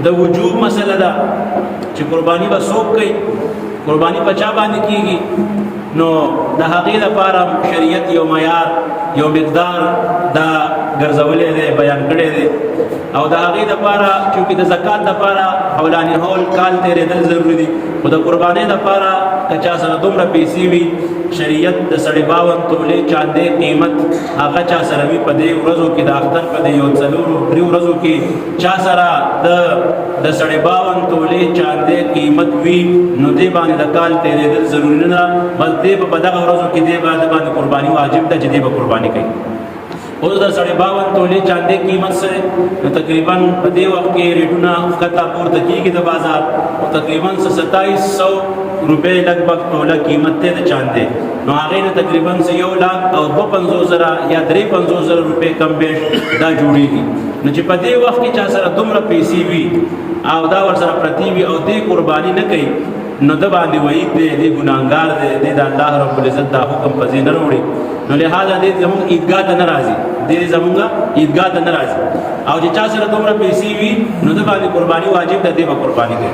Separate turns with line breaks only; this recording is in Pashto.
د وجوب مسله ده چې قرباني به څوک کوي، قرباني په چا باندې کیږي. نو د هغې لپاره شریعت یو معیار یو مقدار دا ګرځولی دی، بیان کړی دی. او د هغې لپاره چونکې د زکات لپاره حولاني حول کال تېرېدل ضروري دي، خو د قربانۍ لپاره که چا سره دومره پیسې وي، شریعت د 52 تولې چاندې قیمت هغه چا سره وي په دې ورځو کې د اختر په دې یو 4-3 ورځو کې چا سره د 52 تولې چاندې قیمت وي، نو دې باندې د کال تېرېدل ضروري نه ده، بس دې په دغه ورځو کې دې باندې قرباني واجب ده چې دې به قرباني کوي. اوس د 52 تولې چاندې قیمت سره نو تقریبا په دې وخت کې ریټونه ښکته پورته کېږي د بازار، تقریبا 2700 روپۍ لږ توله قیمت دی د چاندې. نو هغې نه تقریبا 1,52,000 یا 53,000 روپۍ کم بیش دا جوړېږي. نو چې په دې وخت کې چا سره دومره پیسې وي او دا ورسره پرتې وي او دې قرباني نه کوي، نو د باندې وعید دی، دې ګناهګار دی، دې د الله رب العزت دا حکم په ځای نه راوړي. نو لہذا دې زموږ عیدګاه ته نه راځي، دې زموږ عیدګاه ته نه راځي. او چې چا سره دومره پیسې وي نو د باندې قرباني واجب ده، دې به قرباني کوي.